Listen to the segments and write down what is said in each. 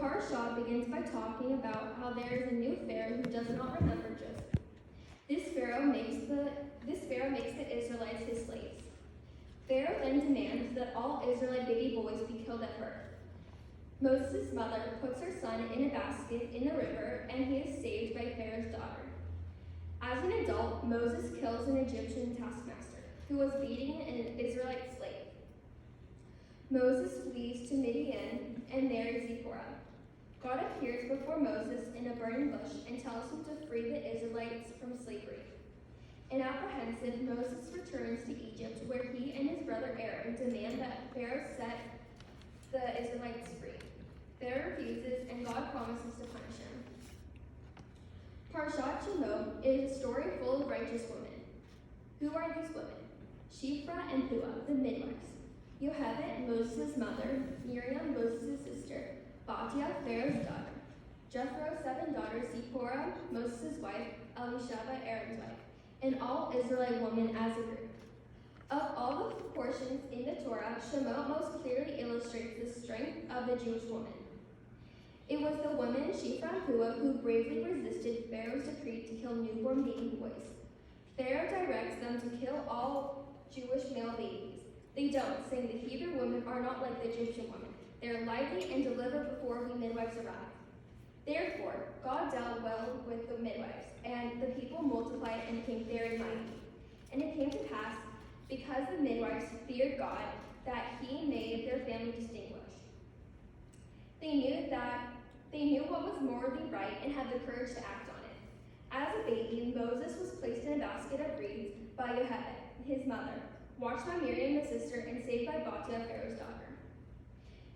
parsha begins by talking about how there is a new Pharaoh who does not remember Joseph. This Pharaoh makes the Israelites his slaves. Pharaoh then demands that all Israelite baby boys be killed at birth. Moses' mother puts her son in a basket in the river, and he is saved by Pharaoh's daughter. As an adult, Moses kills an Egyptian taskmaster who was beating an Israelite slave. Moses flees to Midian and marries Zipporah. God appears before Moses in a burning bush and tells him to free the Israelites from slavery. Inapprehensive, Moses returns to Egypt, where he and his brother Aaron demand that Pharaoh set the Israelites free. Pharaoh refuses, and God promises to punish him. Parshat Shemot is a story full of righteous women. Who are these women? Shiphrah and Puah, the midwives. Yocheved, Moses' mother. Miriam, Moses' sister. Batia, Pharaoh's daughter. Jethro's 7 daughters, Zipporah, Moses' wife. Elisheba, Aaron's wife. And all Israelite women as a group. Of all the portions in the Torah, Shemot most clearly illustrates the strength of the Jewish woman. It was the women, Shiphrah and Puah, who bravely resisted Pharaoh's decree to kill newborn baby boys. Pharaoh directs them to kill all Jewish male babies. They don't, saying the Hebrew women are not like the Egyptian women. They are lively and deliver before we midwives arrive. Therefore, God dealt well with the midwives, and the people multiplied and became very mighty. And it came to pass, because the midwives feared God, that he made their family distinguished. They knew what was morally right and had the courage to act on it. As a baby, Moses was placed in a basket of reeds by Yocheved, his mother, watched by Miriam, his sister, and saved by Batia, Pharaoh's daughter.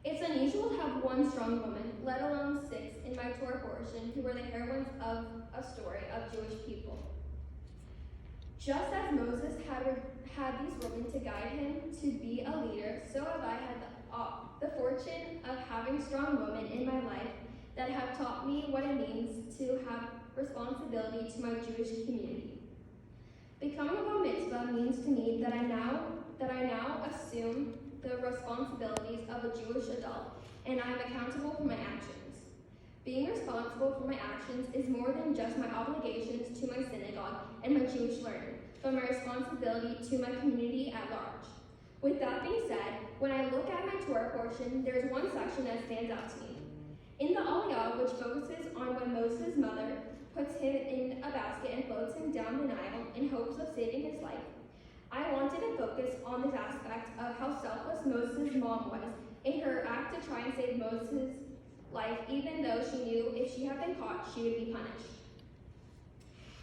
It's unusual to have one strong woman, let alone 6 in my Torah portion, who were the heroines of a story of Jewish people. Just as Moses had these women to guide him to be a leader, so have I had the fortune of having strong women in my life that have taught me what it means to have responsibility to my Jewish community. Becoming a mitzvah means to me that I now assume the responsibilities of a Jewish adult, and I am accountable for my actions. Being responsible for my actions is more than just my obligations to my synagogue and my Jewish learning, but my responsibility to my community at large. With that being said, when I look at my Torah portion, there's one section that stands out to me. In the Aliyah, which focuses on when Moses' mother puts him in a basket and floats him down the Nile in hopes of saving his life, I wanted to focus on this aspect of how selfless Moses' mom was in her act to try and save Moses' life, even though she knew if she had been caught, she would be punished.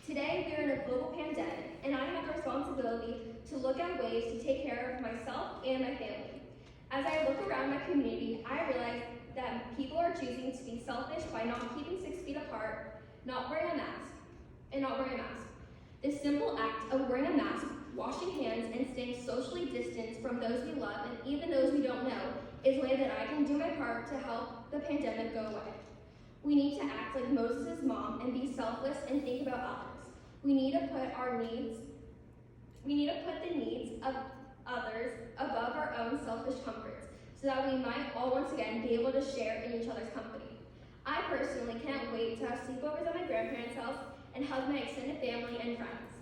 Today, we are in a global pandemic, and I have the responsibility to look at ways to take care of myself and my family. As I look around my community, I realize that people are choosing to be selfish by not keeping 6 feet apart, not wearing a mask. This simple act of wearing a mask, washing hands, and staying socially distanced from those we love and even those we don't know is a way that I can do my part to help the pandemic go away. We need to act like Moses' mom and be selfless and think about others. We need to put the needs of others above our own selfish comforts, so that we might all once again be able to share in each other's company. I personally can't wait to have sleepovers at my grandparents' house and hug my extended family and friends.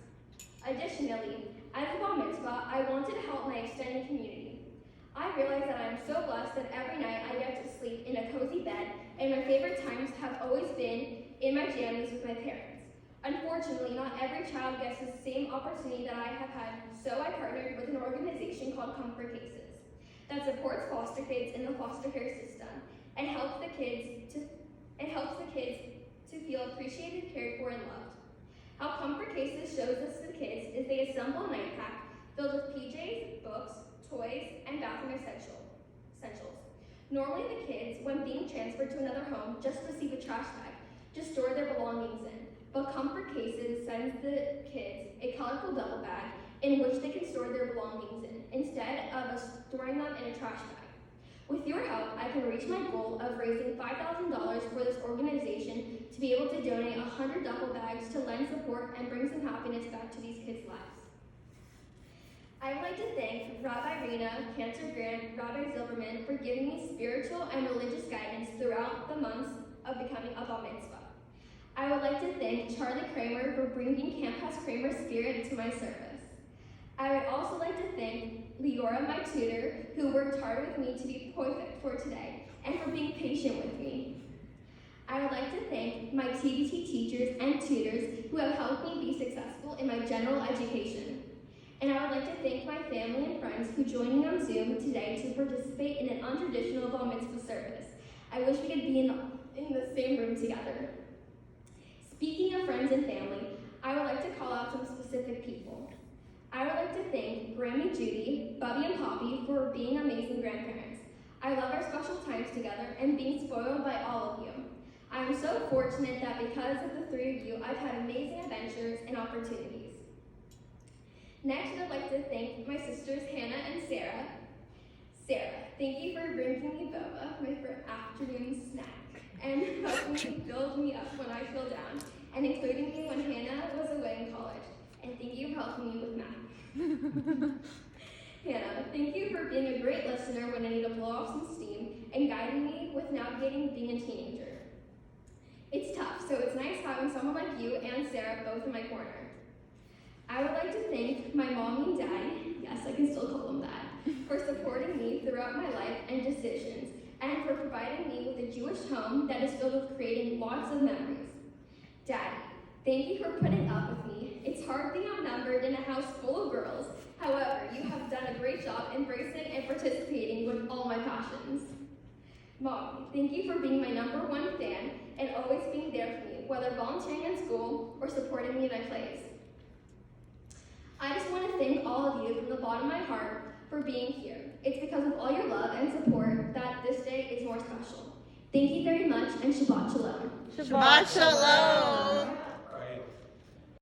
Additionally, as a bar mitzvah, I wanted to help my extended community. I realize that I am so blessed that every night I get to sleep in a cozy bed, and my favorite times have always been in my jammies with my parents. Unfortunately, not every child gets the same opportunity that I have had, so I partnered with an organization called Comfort Cases that supports foster kids in the foster care system and helps the kids to feel appreciated, cared for, and loved. How Comfort Cases shows this to the kids is they assemble a night pack filled with PJs, books, toys, and bathroom essentials. Normally the kids, when being transferred to another home, just receive a trash bag to store their belongings in. But Comfort Cases sends the kids a colorful duffel bag in which they can store their belongings in, instead of storing them in a trash bag. With your help, I can reach my goal of raising $5,000 for this organization to be able to donate 100 duffel bags to lend support and bring some happiness back to these kids' lives. I would like to thank Rabbi Rena, Cantor Grant, Rabbi Zilberman for giving me spiritual spiritual and religious guidance throughout the months of becoming a bar mitzvah. I would like to thank Charlie Kramer for bringing Camp House Kramer spirit to my service. I would also like to thank Leora, my tutor, who worked hard with me to be perfect for today, and for being patient with me. I would like to thank my TBT teachers and tutors who have helped me be successful in my general education. And I would like to thank my family and friends who joined me on Zoom today to participate in an untraditional bar mitzvah service. I wish we could be in the same room together. Speaking of friends and family, I would like to call out some specific people. I would like to thank Grammy Judy, Bubby and Poppy for being amazing grandparents. I love our special times together and being spoiled by all of you. I am so fortunate that because of the three of you, I've had amazing adventures and opportunities. Next, I'd like to thank my sisters Hannah and Sarah. Sarah, thank you for bringing me boba, my afternoon snack, and helping build me up when I feel down, and including me when Hannah was away in college. And thank you for helping me with math. Hannah, thank you for being a great listener when I need to blow off some steam and guiding me with navigating being a teenager. It's tough, so it's nice having someone like you and Sarah both in my corner. I would like to thank my mommy and daddy, yes, I can still call them that, for supporting me throughout my life and decisions, and for providing me with a Jewish home that is filled with creating lots of memories. Daddy, thank you for putting up with me. It's hard being outnumbered in a house full of girls. However, you have done a great job embracing and participating with all my passions. Mom, thank you for being my #1 fan and always being there for me, whether volunteering in school or supporting me in my plays. I just want to thank all of you from the bottom of my heart for being here. It's because of all your love and support that this day is more special. Thank you very much, and Shabbat Shalom. Shabbat Shalom.